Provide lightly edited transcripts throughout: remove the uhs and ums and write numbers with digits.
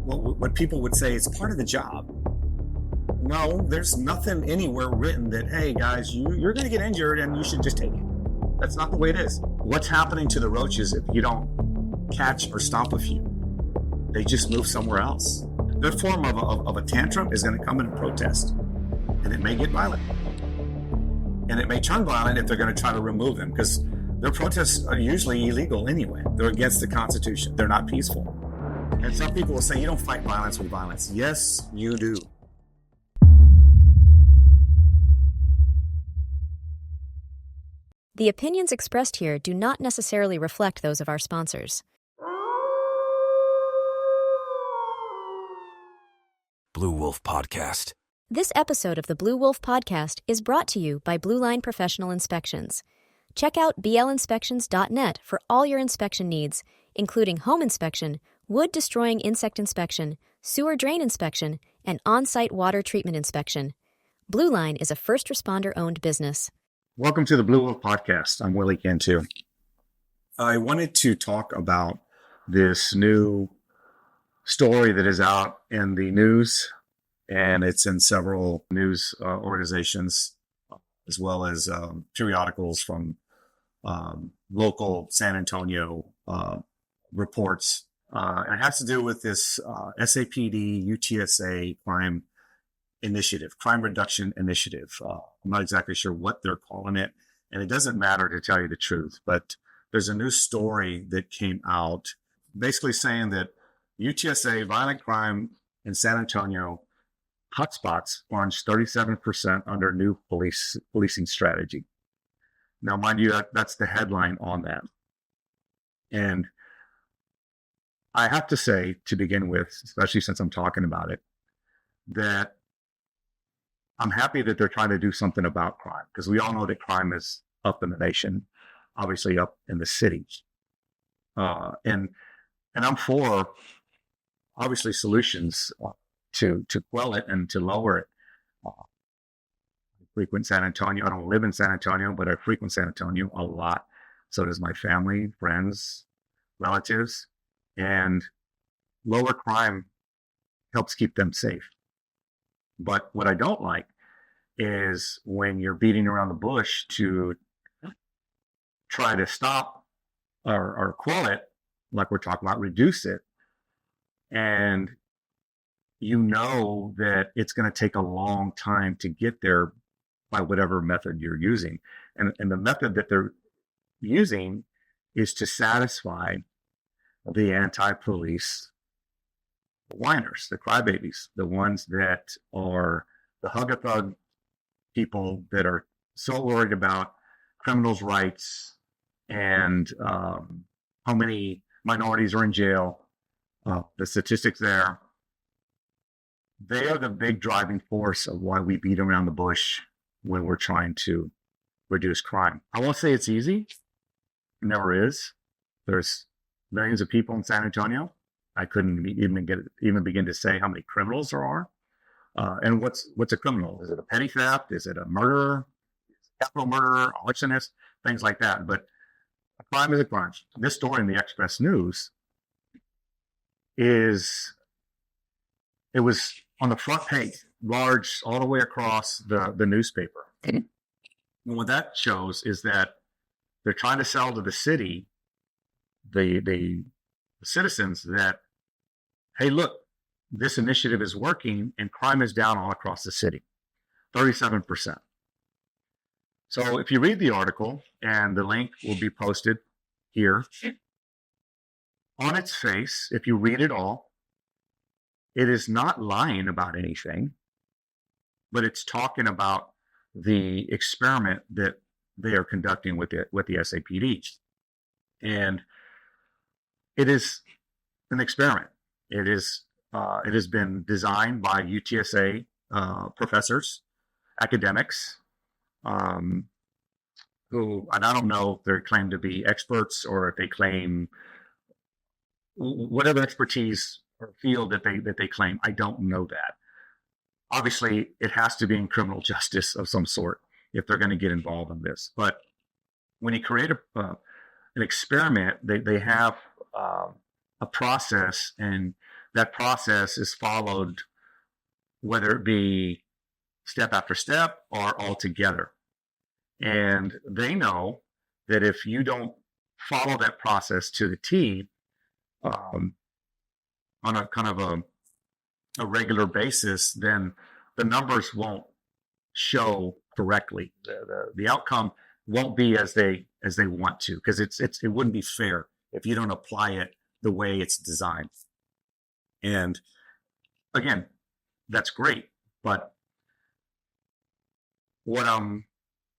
what people would say is part of the job. No, there's nothing anywhere written that, hey guys, you're going to get injured and you should just take it. That's not the way it is. What's happening to the roaches if you don't catch or stop a few? They just move somewhere else. Their form of a tantrum is going to come in a protest, and it may get violent. And it may turn violent if they're going to try to remove them, because their protests are usually illegal anyway. They're against the Constitution. They're not peaceful. And some people will say, you don't fight violence with violence. Yes, you do. The opinions expressed here do not necessarily reflect those of our sponsors. Blu Wolf Podcast. This episode of the Blu Wolf Podcast is brought to you by Blue Line Professional Inspections. Check out blinspections.net for all your inspection needs, including home inspection, wood-destroying insect inspection, sewer drain inspection, and on-site water treatment inspection. Blue Line is a first responder-owned business. Welcome to the Blu Wolf Podcast. I'm Willie Cantu. I wanted to talk about this new story that is out in the news, and it's in several news organizations, as well as periodicals from local San Antonio reports. And it has to do with this SAPD UTSA crime reduction initiative. I'm not exactly sure what they're calling it, and it doesn't matter to tell you the truth, but there's a new story that came out basically saying that UTSA violent crime in San Antonio hotspots plunged 37% under new policing strategy. Now, mind you, that's the headline on that. And I have to say, to begin with, especially since I'm talking about it, that I'm happy that they're trying to do something about crime, because we all know that crime is up in the nation, obviously up in the cities. And I'm for, obviously, solutions to quell it and to lower it. I frequent San Antonio. I don't live in San Antonio, but I frequent San Antonio a lot. So does my family, friends, relatives. And lower crime helps keep them safe. But what I don't like is when you're beating around the bush to try to stop or quell it, like we're talking about, reduce it. And you know that it's going to take a long time to get there by whatever method you're using. And the method that they're using is to satisfy the anti-police whiners, the crybabies, the ones that are the hug-a-thug people that are so worried about criminals' rights and how many minorities are in jail, the statistics there. They are the big driving force of why we beat around the bush when we're trying to reduce crime. I won't say it's easy. It never is. There's millions of people in San Antonio. I couldn't even begin to say how many criminals there are. And what's a criminal? Is it a petty theft? Is it a murderer? Capital murderer? Arsonist? Things like that. But a crime is a crime. This story in the Express News it was on the front page, large, all the way across the newspaper. And what that shows is that they're trying to sell to the city, the citizens, that, hey, look, this initiative is working and crime is down all across the city, 37%. So if you read the article, and the link will be posted here, on its face, if you read it all, it is not lying about anything, but it's talking about the experiment that they are conducting with the SAPD. And it is an experiment. It has been designed by UTSA professors, academics, who, and I don't know if they claim to be experts or if they claim whatever expertise or field that they claim. I don't know that. Obviously, it has to be in criminal justice of some sort if they're going to get involved in this. But when you create an experiment, they have a process, and that process is followed, whether it be step after step or all together. And they know that if you don't follow that process to the T, on a kind of a regular basis, then the numbers won't show correctly. The outcome won't be as they want to, because it wouldn't be fair if you don't apply it the way it's designed. And again, that's great, but what I'm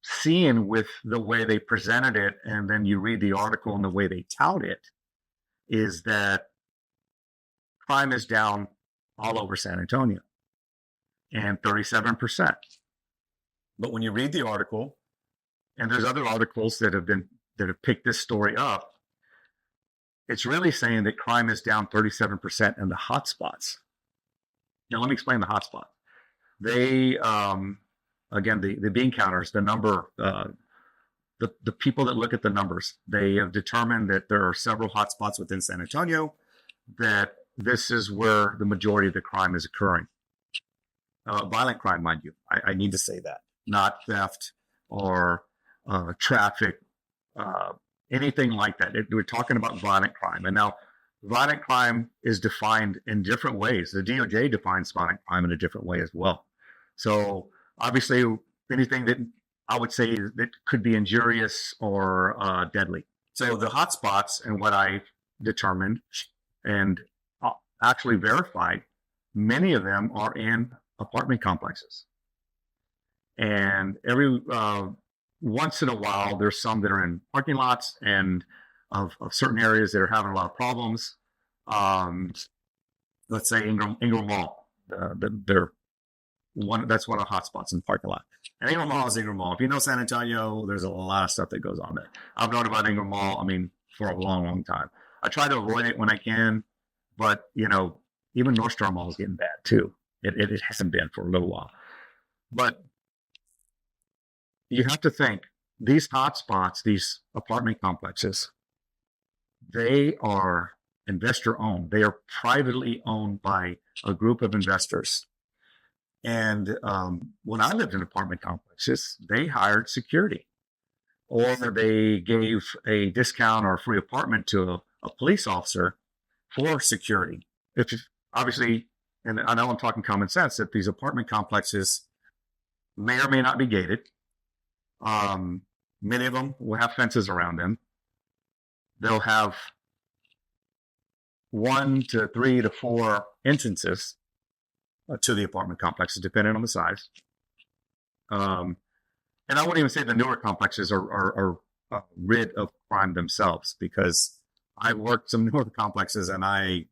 seeing with the way they presented it, and then you read the article and the way they tout it, is that crime is down all over San Antonio, and 37%. But when you read the article, and there's other articles that have picked this story up, it's really saying that crime is down 37% in the hotspots. Now, let me explain the hotspot. They, again, the bean counters, the number, the people that look at the numbers, they have determined that there are several hotspots within San Antonio, that this is where the majority of the crime is occurring. Violent crime, mind you. I need to say that. Not theft or traffic, anything like that. We're talking about violent crime. And now, violent crime is defined in different ways. The DOJ defines violent crime in a different way as well. So obviously, anything that I would say that could be injurious or deadly. So the hotspots, and what I determined and actually verified, many of them are in apartment complexes. And every once in a while, there's some that are in parking lots and of certain areas that are having a lot of problems. Let's say Ingram Mall. They're that's one of the hotspots in the parking lot. And Ingram Mall is Ingram Mall. If you know San Antonio, there's a lot of stuff that goes on there. I've known about Ingram Mall, for a long, long time. I try to avoid it when I can, but, even North Star Mall is getting bad too. It hasn't been for a little while. But you have to think, these hotspots, these apartment complexes, they are investor owned. They are privately owned by a group of investors. And when I lived in apartment complexes, they hired security, or they gave a discount or a free apartment to a police officer for security. If obviously, and I know I'm talking common sense, that these apartment complexes may or may not be gated. Many of them will have fences around them. They'll have 1 to 3 to 4 entrances to the apartment complexes, depending on the size. And I wouldn't even say the newer complexes are rid of crime themselves, because I worked some newer complexes and I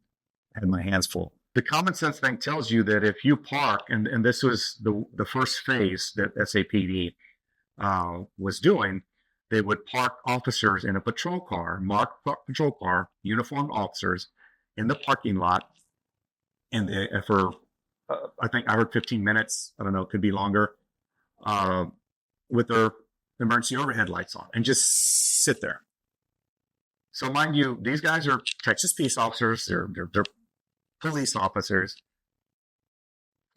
had my hands full. The common sense thing tells you that if you park, and this was the first phase that SAPD was doing, they would park officers in a patrol car, marked patrol car, uniformed officers in the parking lot, and for I think I heard 15 minutes. I don't know, it could be longer, with their emergency overhead lights on, and just sit there. So mind you, these guys are Texas peace officers. They're police officers.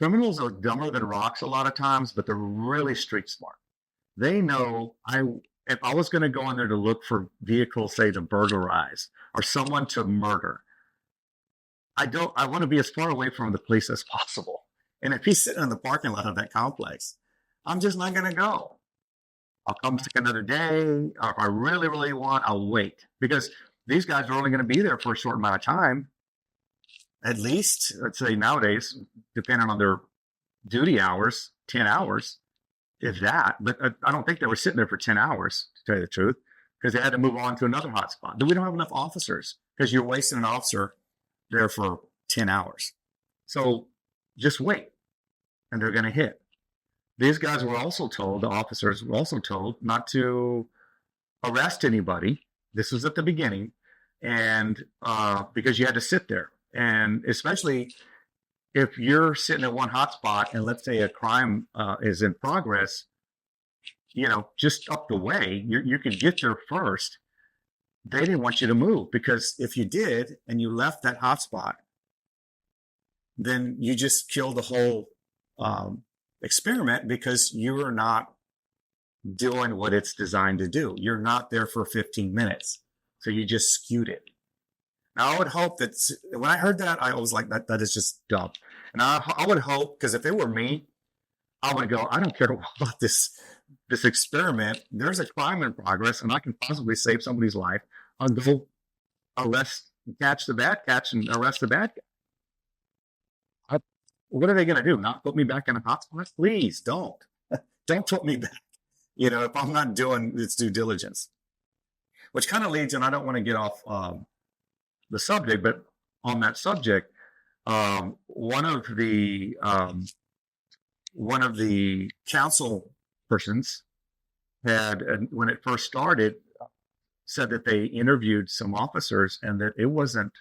Criminals are dumber than rocks a lot of times, but they're really street smart. They know if I was going to go in there to look for vehicles, say to burglarize or someone to murder, I want to be as far away from the police as possible. And if he's sitting in the parking lot of that complex, I'm just not going to go. I'll come back another day. Or if I really, really want, I'll wait. Because these guys are only going to be there for a short amount of time. At least, let's say nowadays, depending on their duty hours, 10 hours, if that. But I don't think they were sitting there for 10 hours, to tell you the truth, because they had to move on to another hotspot. We don't have enough officers, because you're wasting an officer there for 10 hours. So just wait, and they're going to hit. These guys were also told, the officers were also told, not to arrest anybody. This was at the beginning, and because you had to sit there. And especially if you're sitting at one hotspot and let's say a crime is in progress, just up the way, you could get there first. They didn't want you to move, because if you did and you left that hotspot, then you just kill the whole experiment, because you are not doing what it's designed to do. You're not there for 15 minutes. So you just skewed it. Now, I would hope that when I heard that, I was like, that is just dumb. And I would hope, because if it were me, I would go, I don't care about this experiment. There's a crime in progress, and I can possibly save somebody's life. I'll go catch the bad catch and arrest the bad guy. What are they going to do? Not put me back in a hotspot? Please don't. Don't put me back. If I'm not doing its due diligence. Which kind of leads, and I don't want to get off the subject, but on that subject, one of the council persons had, when it first started, said that they interviewed some officers and that it wasn't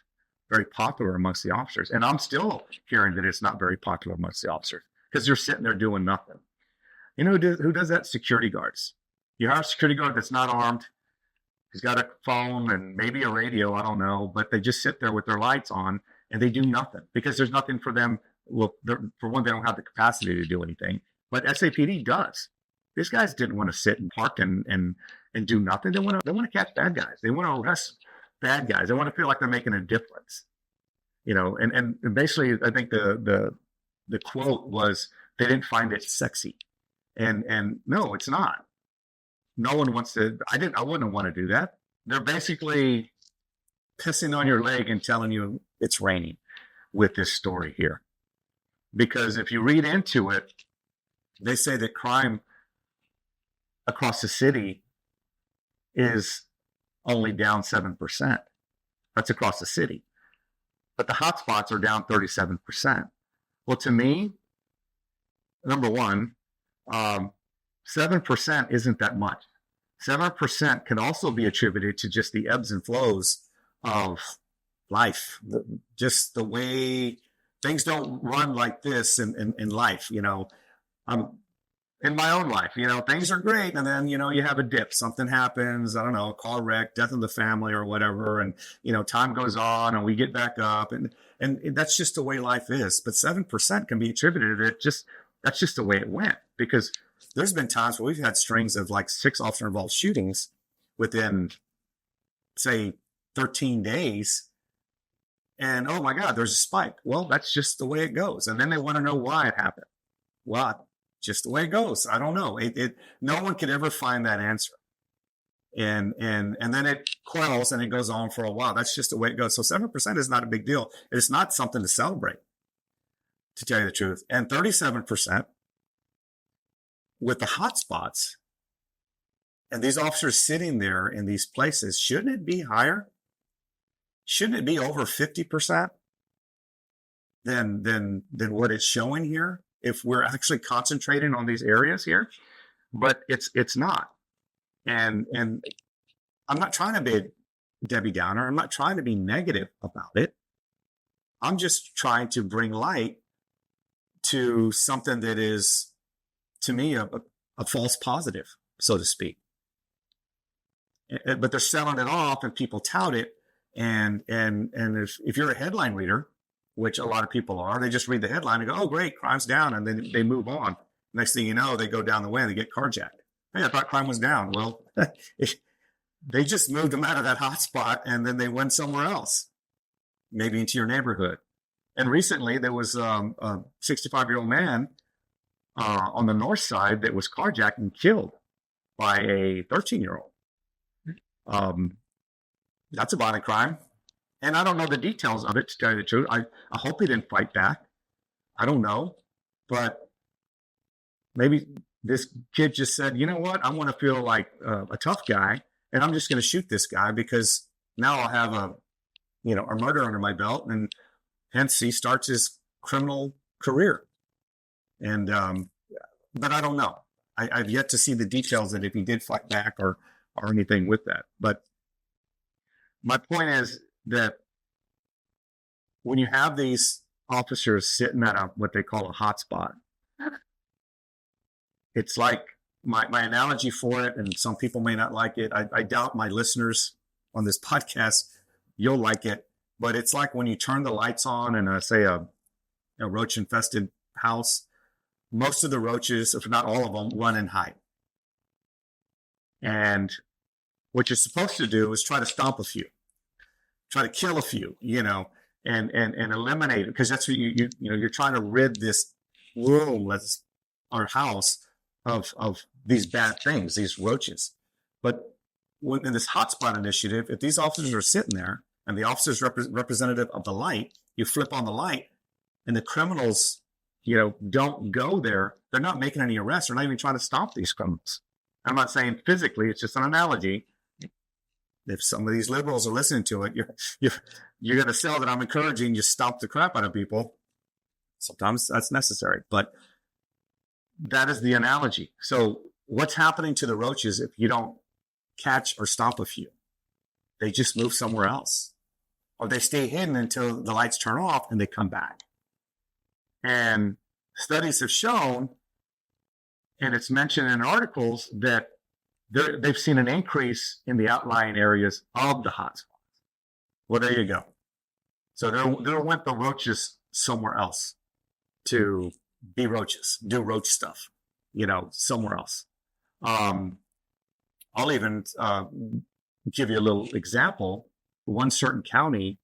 very popular amongst the officers. And I'm still hearing that it's not very popular amongst the officers because they're sitting there doing nothing. You know who does that? Security guards. You hire a security guard that's not armed. He's got a phone and maybe a radio, I don't know, but they just sit there with their lights on and they do nothing because there's nothing for them. Well, for one, they don't have the capacity to do anything, but SAPD does. These guys didn't want to sit and park and do nothing. They want to catch bad guys. They want to arrest bad guys. They want to feel like they're making a difference. And basically, I think the quote was, they didn't find it sexy. And no, it's not. No one wants to. I wouldn't want to do that. They're basically pissing on your leg and telling you it's raining with this story here. Because if you read into it, they say that crime across the city is only down 7%. That's across the city. But the hotspots are down 37%. Well, to me, number one, 7% isn't that much. 7% can also be attributed to just the ebbs and flows of life, just the way things don't run like this in life. In my own life, things are great. And then, you have a dip, something happens, I don't know, a car wreck, death of the family or whatever. And, time goes on and we get back up and that's just the way life is. But 7% can be attributed to it. That's just the way it went, because there's been times where we've had strings of like 6 officer involved shootings within, say, 13 days. And, oh my God, there's a spike. Well, that's just the way it goes. And then they want to know why it happened. Well, just the way it goes. I don't know. No one could ever find that answer. And then it quells and it goes on for a while. That's just the way it goes. So 7% is not a big deal. It's not something to celebrate, to tell you the truth. And 37% with the hot spots and these officers sitting there in these places, shouldn't it be higher? Shouldn't it be over 50% than what it's showing here, if we're actually concentrating on these areas here? But it's not. And I'm not trying to be Debbie Downer. I'm not trying to be negative about it. I'm just trying to bring light to something that is, to me, a false positive, so to speak. But they're selling it off and people tout it. And if you're a headline reader, which a lot of people are, they just read the headline and go, oh, great, crime's down. And then they move on. Next thing you know, they go down the way and they get carjacked. Hey, I thought crime was down. Well, they just moved them out of that hot spot and then they went somewhere else, maybe into your neighborhood. And recently there was a 65-year-old man on the north side that was carjacked and killed by a 13-year-old. That's a violent crime. And I don't know the details of it, to tell you the truth. I hope he didn't fight back. I don't know. But maybe this kid just said, you know what? I want to feel like a tough guy, and I'm just going to shoot this guy because now I'll have a murder under my belt. And hence he starts his criminal career. And, but I don't know. I've yet to see the details that if he did fight back or anything with that. But my point is that when you have these officers sitting at what they call a hot spot, it's like my analogy for it, and some people may not like it. I doubt my listeners on this podcast, you'll like it, but it's like when you turn the lights on in say a a roach infested house, most of the roaches, if not all of them, run and hide. And what you're supposed to do is try to stomp a few, try to kill a few, and eliminate it, because that's what you're trying to rid this room, our house, of these bad things, these roaches. But in this hotspot initiative, if these officers are sitting there and the officer's representative of the light, you flip on the light, and the criminals, don't go there, they're not making any arrests. They're not even trying to stop these criminals. I'm not saying physically, it's just an analogy. If some of these liberals are listening to it, you're going to sell that I'm encouraging you stop the crap out of people. Sometimes that's necessary, but that is the analogy. So what's happening to the roaches if you don't catch or stop a few? They just move somewhere else, or they stay hidden until the lights turn off and they come back. And studies have shown, and it's mentioned in articles, that they've seen an increase in the outlying areas of the hotspots. Well, there you go. So there went the roaches somewhere else to be roaches, do roach stuff, somewhere else. I'll even give you a little example. One certain county,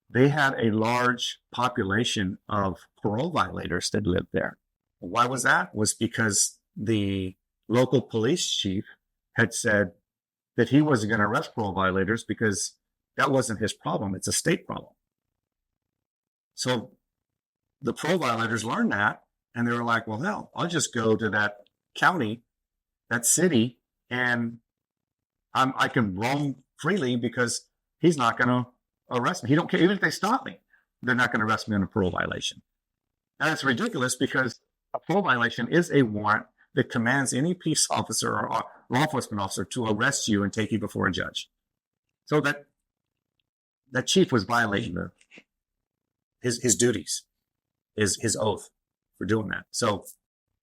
they had a large population of parole violators that lived there. Why was that? Was because the local police chief had said that he wasn't going to arrest parole violators because that wasn't his problem. It's a state problem. So the parole violators learned that, and they were like, well, hell, I'll just go to that county, that city, and I can roam freely because he's not going to arrest me. He don't care. Even if they stop me, they're not going to arrest me on a parole violation. And it's ridiculous because a parole violation is a warrant that commands any peace officer or law enforcement officer to arrest you and take you before a judge. So that chief was violating his duties, his oath for doing that. So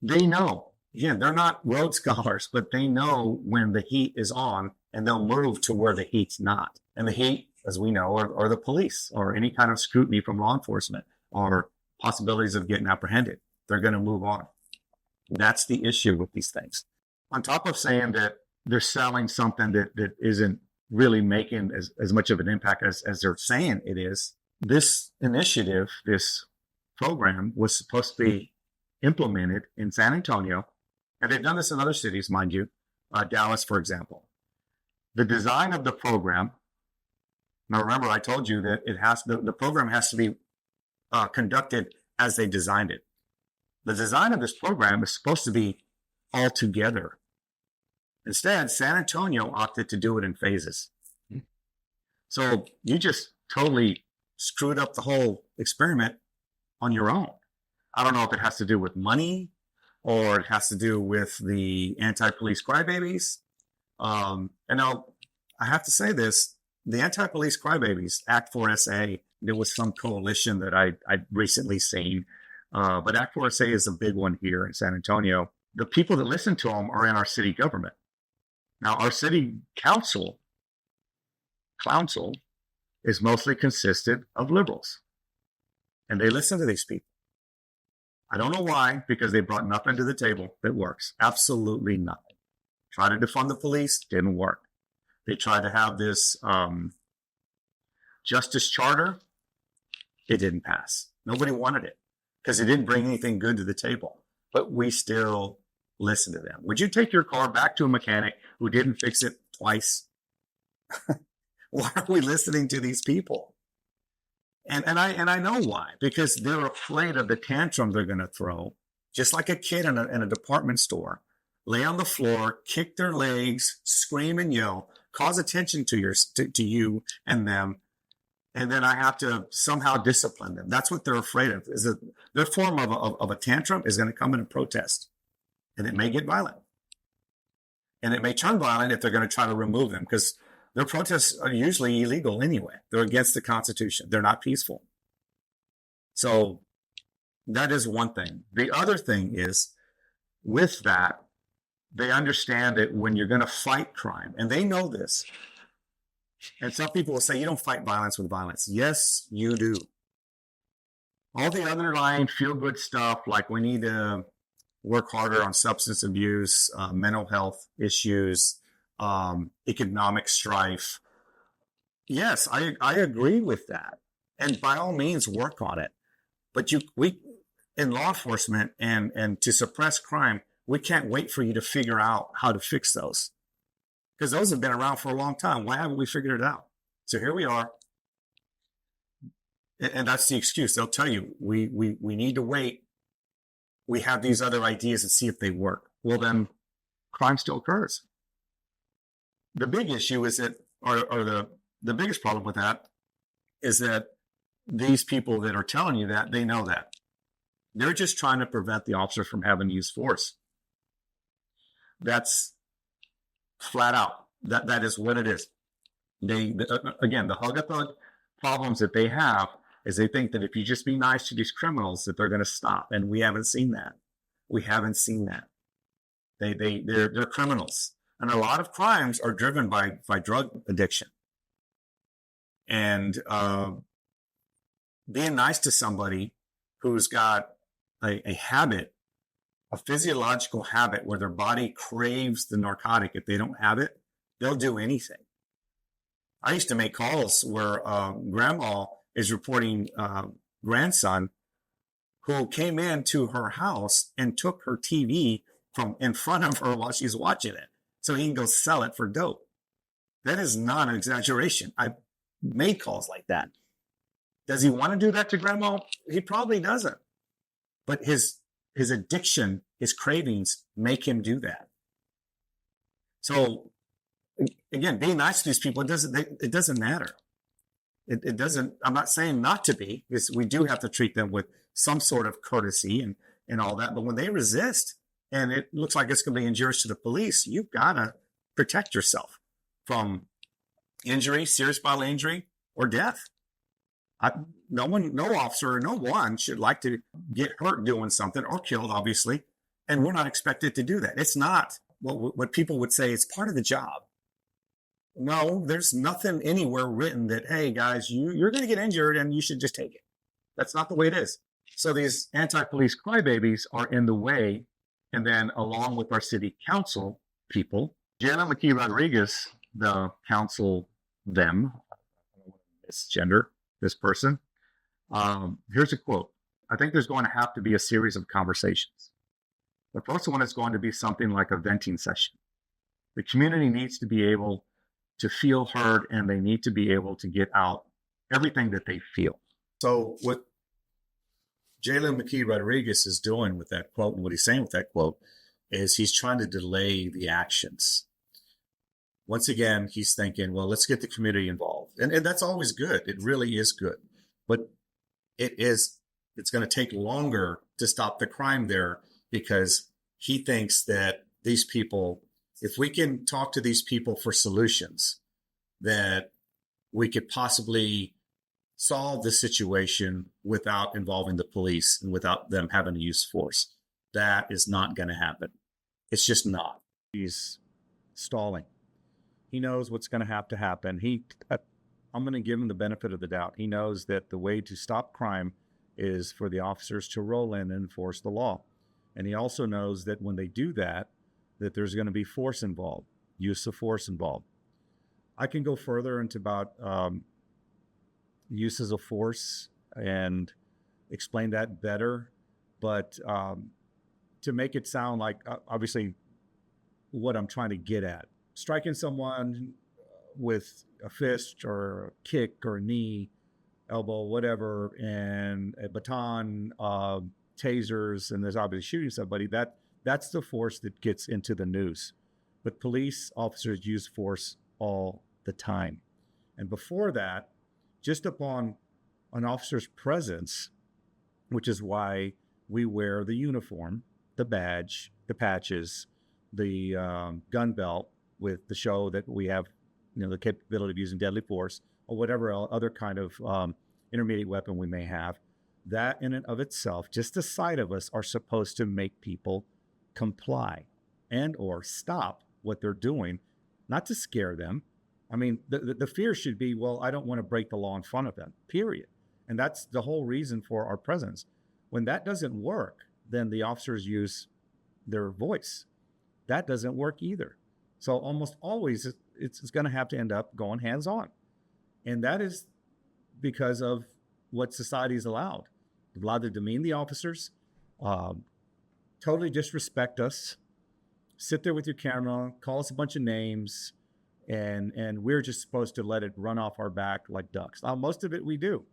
they know, again, they're not road scholars, but they know when the heat is on, and they'll move to where the heat's not. And the heat, as we know, are the police, or any kind of scrutiny from law enforcement, or possibilities of getting apprehended. They're going to move on. That's the issue with these things. On top of saying that they're selling something that isn't really making as much of an impact as they're saying it is, this initiative, this program, was supposed to be implemented in San Antonio. And they've done this in other cities, mind you, Dallas, for example. The design of the program, now remember I told you that the program has to be conducted as they designed it. The design of this program is supposed to be all together. Instead, San Antonio opted to do it in phases. So you just totally screwed up the whole experiment on your own. I don't know if it has to do with money or it has to do with the anti-police crybabies. And now I have to say this, the anti-police crybabies, Act 4SA, there was some coalition that I'd recently seen. But Act 4SA is a big one here in San Antonio. The people that listen to them are in our city government. Now, our city council is mostly consisted of liberals. And they listen to these people. I don't know why, because they brought nothing to the table that works. Absolutely nothing. Tried to defund the police, didn't work. They tried to have this justice charter. It didn't pass. Nobody wanted it because it didn't bring anything good to the table. But we still listen to them. Would you take your car back to a mechanic who didn't fix it twice? Why are we listening to these people? And I know why, because they're afraid of the tantrum they're going to throw, just like a kid in a department store. Lay on the floor, kick their legs, scream and yell, cause attention to you and them, and then I have to somehow discipline them. That's what they're afraid of. Is that their form of a tantrum is going to come in and protest, and it may get violent, and it may turn violent if they're going to try to remove them, because their protests are usually illegal anyway. They're against the Constitution. They're not peaceful. So that is one thing. The other thing is, with that, they understand that when you're going to fight crime, and they know this, and some people will say, you don't fight violence with violence. Yes, you do. All the underlying feel-good stuff, like we need to work harder on substance abuse, mental health issues, economic strife. Yes, I agree with that. And by all means, work on it. But we in law enforcement and to suppress crime, we can't wait for you to figure out how to fix those. Because those have been around for a long time. Why haven't we figured it out? So here we are. And that's the excuse. They'll tell you, we need to wait. We have these other ideas and see if they work. Well, then crime still occurs. The big issue is that, or the biggest problem with that is that these people that are telling you that, they know that. They're just trying to prevent the officer from having to use force. That's flat out. That is what it is. Again, the hug-a-thug problems that they have is they think that if you just be nice to these criminals, that they're going to stop. And we haven't seen that. We haven't seen that. They're criminals. And a lot of crimes are driven by drug addiction. And being nice to somebody who's got a habit, a physiological habit where their body craves the narcotic, if they don't have it, they'll do anything. I used to make calls where grandma is reporting grandson who came into her house and took her TV from in front of her while she's watching it so he can go sell it for dope. That is not an exaggeration. I've made calls like that. Does he want to do that to grandma? He probably doesn't. But his addiction, his cravings make him do that. So again, being nice to these people, it doesn't matter. It doesn't, I'm not saying not to be, because we do have to treat them with some sort of courtesy and all that. But when they resist and it looks like it's going to be injurious to the police, you've got to protect yourself from injury, serious bodily injury, or death. No officer or no one should like to get hurt doing something or killed, obviously. And we're not expected to do that. It's not what people would say. It's part of the job. No, there's nothing anywhere written that, hey, guys, you're going to get injured and you should just take it. That's not the way it is. So these anti-police crybabies are in the way. And then along with our city council people, Jenna McKee Rodriguez, the council, them, misgender this person. Here's a quote. I think there's going to have to be a series of conversations. The first one is going to be something like a venting session. The community needs to be able to feel heard, and they need to be able to get out everything that they feel. So what Jalen McKee Rodriguez is doing with that quote, and what he's saying with that quote, is he's trying to delay the actions. Once again, he's thinking, well, let's get the community involved. And that's always good. It really is good. But it's going to take longer to stop the crime there, because he thinks that these people, if we can talk to these people for solutions, that we could possibly solve the situation without involving the police and without them having to use force. That is not going to happen. It's just not. He's stalling. He knows what's going to have to happen. I'm going to give him the benefit of the doubt. He knows that the way to stop crime is for the officers to roll in and enforce the law. And he also knows that when they do that, that there's going to be force involved, use of force involved. I can go further into about uses of force and explain that better, but to make it sound like, obviously, what I'm trying to get at. Striking someone with a fist or a kick or a knee, elbow, whatever, and a baton, tasers, and there's obviously shooting somebody, that's the force that gets into the news. But police officers use force all the time. And before that, just upon an officer's presence, which is why we wear the uniform, the badge, the patches, the gun belt, with the show that we have, the capability of using deadly force or whatever other kind of intermediate weapon we may have. That in and of itself, just the sight of us, are supposed to make people comply and or stop what they're doing, not to scare them. I mean, the fear should be, well, I don't want to break the law in front of them, period. And that's the whole reason for our presence. When that doesn't work, then the officers use their voice. That doesn't work either. So almost always it's going to have to end up going hands-on. And that is because of what society's allowed. They've allowed to demean the officers, totally disrespect us, sit there with your camera, call us a bunch of names, and we're just supposed to let it run off our back like ducks. Now, most of it we do.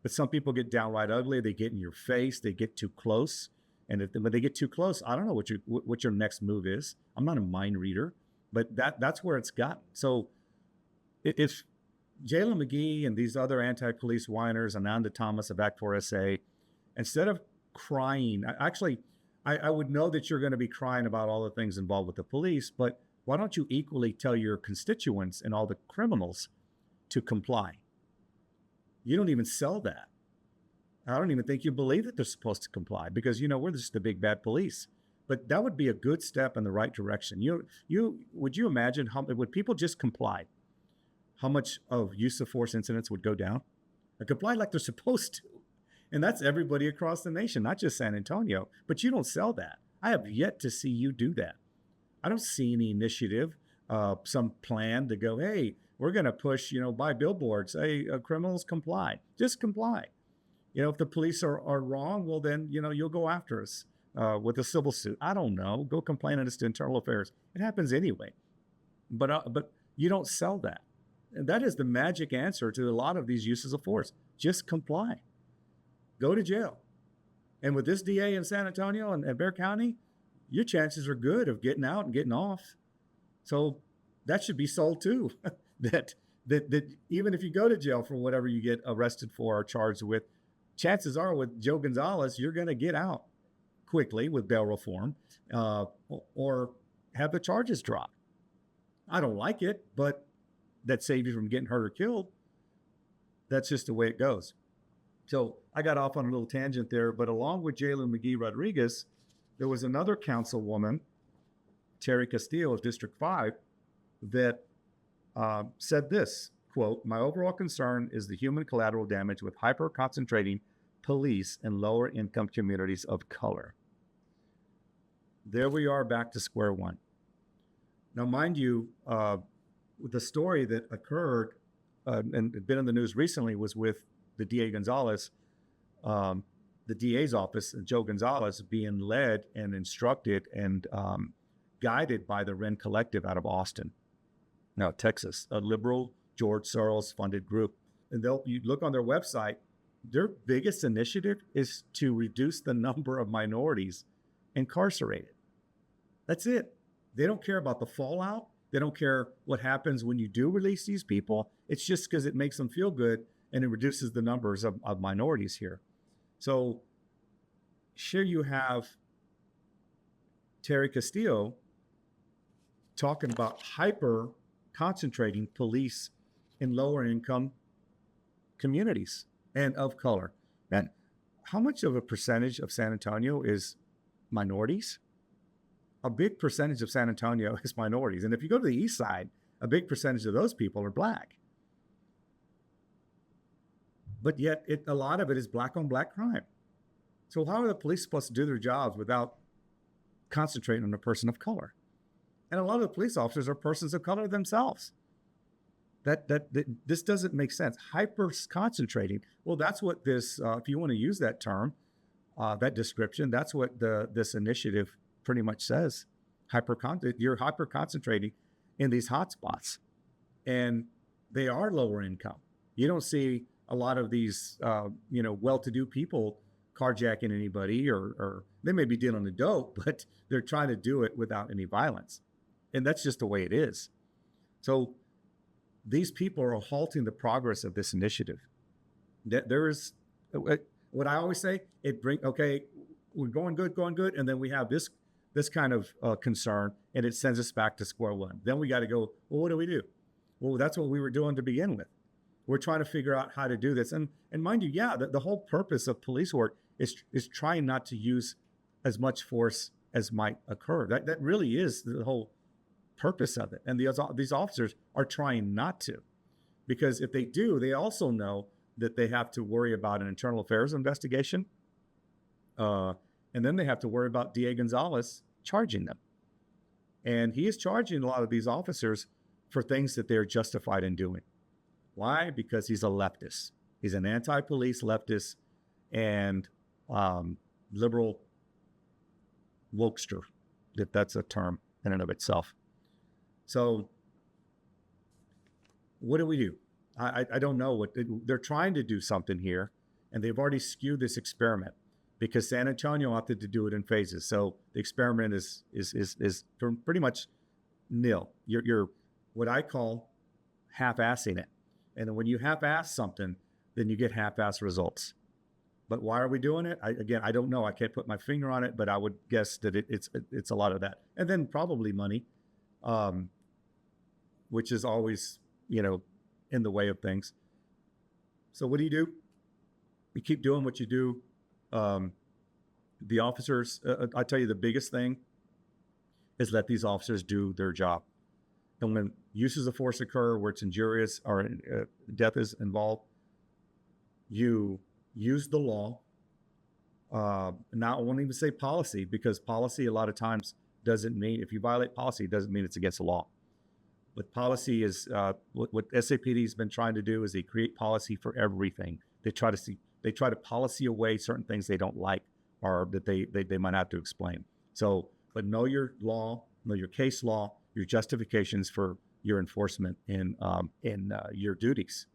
But some people get downright ugly. They get in your face. They get too close. And when they get too close, I don't know what your next move is. I'm not a mind reader, but that's where it's gotten. So if Jalen McGee and these other anti-police whiners, Ananda Thomas of Act 4SA, instead of crying, I would know that you're going to be crying about all the things involved with the police, but why don't you equally tell your constituents and all the criminals to comply? You don't even sell that. I don't even think you believe that they're supposed to comply because, we're just the big bad police. But that would be a good step in the right direction. Would you imagine would people just comply? How much of use of force incidents would go down? Or comply like they're supposed to. And that's everybody across the nation, not just San Antonio. But you don't sell that. I have yet to see you do that. I don't see any initiative, some plan to go, hey, we're going to push, buy billboards. Hey, criminals comply. Just comply. If the police are wrong, well, then, you'll go after us with a civil suit. I don't know. Go complain at us to Internal Affairs. It happens anyway. But you don't sell that. And that is the magic answer to a lot of these uses of force. Just comply. Go to jail. And with this DA in San Antonio and Bexar County, your chances are good of getting out and getting off. So that should be sold too. that even if you go to jail for whatever you get arrested for or charged with, chances are with Joe Gonzalez, you're going to get out quickly with bail reform or have the charges dropped. I don't like it, but that saves you from getting hurt or killed. That's just the way it goes. So I got off on a little tangent there, but along with Jalen McGee Rodriguez, there was another councilwoman, Terry Castillo of District 5, that said this, quote, "My overall concern is the human collateral damage with hyper-concentrating police in lower-income communities of color." There we are back to square one. Now, mind you, the story that occurred and been in the news recently was with the DA Gonzalez, the DA's office, and Joe Gonzalez being led and instructed and guided by the Ren Collective out of Austin, now Texas, a liberal George Soros funded group. And you look on their website, their biggest initiative is to reduce the number of minorities incarcerated. That's it. They don't care about the fallout. They don't care what happens when you do release these people. It's just because it makes them feel good and it reduces the numbers of minorities here. So here you have Terry Castillo talking about hyper concentrating police in lower income communities and of color. And how much of a percentage of San Antonio is minorities? A big percentage of San Antonio is minorities. And if you go to the east side, a big percentage of those people are black. But yet a lot of it is black on black crime. So how are the police supposed to do their jobs without concentrating on a person of color? And a lot of the police officers are persons of color themselves. This doesn't make sense. Hyper concentrating. Well, that's what this, if you want to use that term, that description, that's what this initiative pretty much says. You're hyper concentrating in these hotspots, and they are lower income. You don't see a lot of these, well-to-do people carjacking anybody, or they may be dealing the dope, but they're trying to do it without any violence. And that's just the way it is. So these people are halting the progress of this initiative. There is, what I always say, we're going good, and then we have this kind of concern, and it sends us back to square one. Then we got to go, well, what do we do? Well, that's what we were doing to begin with. We're trying to figure out how to do this. And mind you, the whole purpose of police work is trying not to use as much force as might occur. That really is the whole purpose of it. And these officers are trying not to. Because if they do, they also know that they have to worry about an internal affairs investigation. And then they have to worry about DA Gonzalez charging them. And he is charging a lot of these officers for things that they're justified in doing. Why? Because he's a leftist. He's an anti-police leftist and liberal wokester, if that's a term in and of itself. So what do? I don't know what they're trying to do something here, and they've already skewed this experiment because San Antonio opted to do it in phases. So the experiment is pretty much nil. You're what I call half-assing it. And when you half-ass something, then you get half-ass results. But why are we doing it? I don't know. I can't put my finger on it, but I would guess that it's a lot of that. And then probably money, which is always, in the way of things. So what do? You keep doing what you do. The officers, I tell you, the biggest thing is let these officers do their job. And when uses of force occur where it's injurious or death is involved, you use the law. Now, I won't even say policy, because policy a lot of times doesn't mean, if you violate policy, it doesn't mean it's against the law. But policy is what SAPD has been trying to do is they create policy for everything. They try to policy away certain things they don't like or that they might have to explain. So, but know your law, know your case law, your justifications for your enforcement in your duties.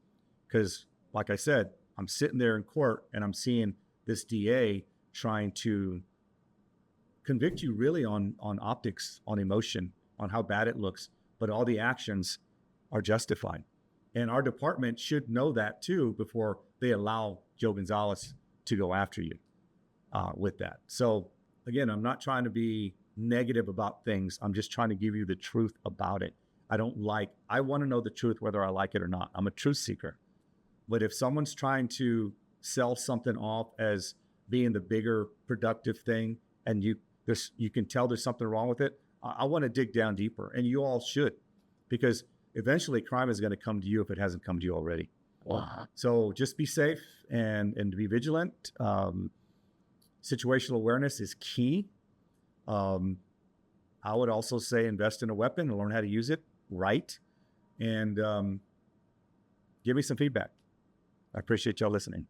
Because, like I said, I'm sitting there in court and I'm seeing this DA trying to convict you really on optics, on emotion, on how bad it looks, but all the actions are justified. And our department should know that too before they allow Joe Gonzalez to go after you with that. So again, I'm not trying to be negative about things. I'm just trying to give you the truth about it. I want to know the truth whether I like it or not. I'm a truth seeker. But if someone's trying to sell something off as being the bigger productive thing, and you can tell there's something wrong with it, I want to dig down deeper, and you all should, because eventually crime is going to come to you if it hasn't come to you already. Wow. So just be safe and be vigilant. Situational awareness is key. I would also say invest in a weapon and learn how to use it right, and give me some feedback. I appreciate y'all listening.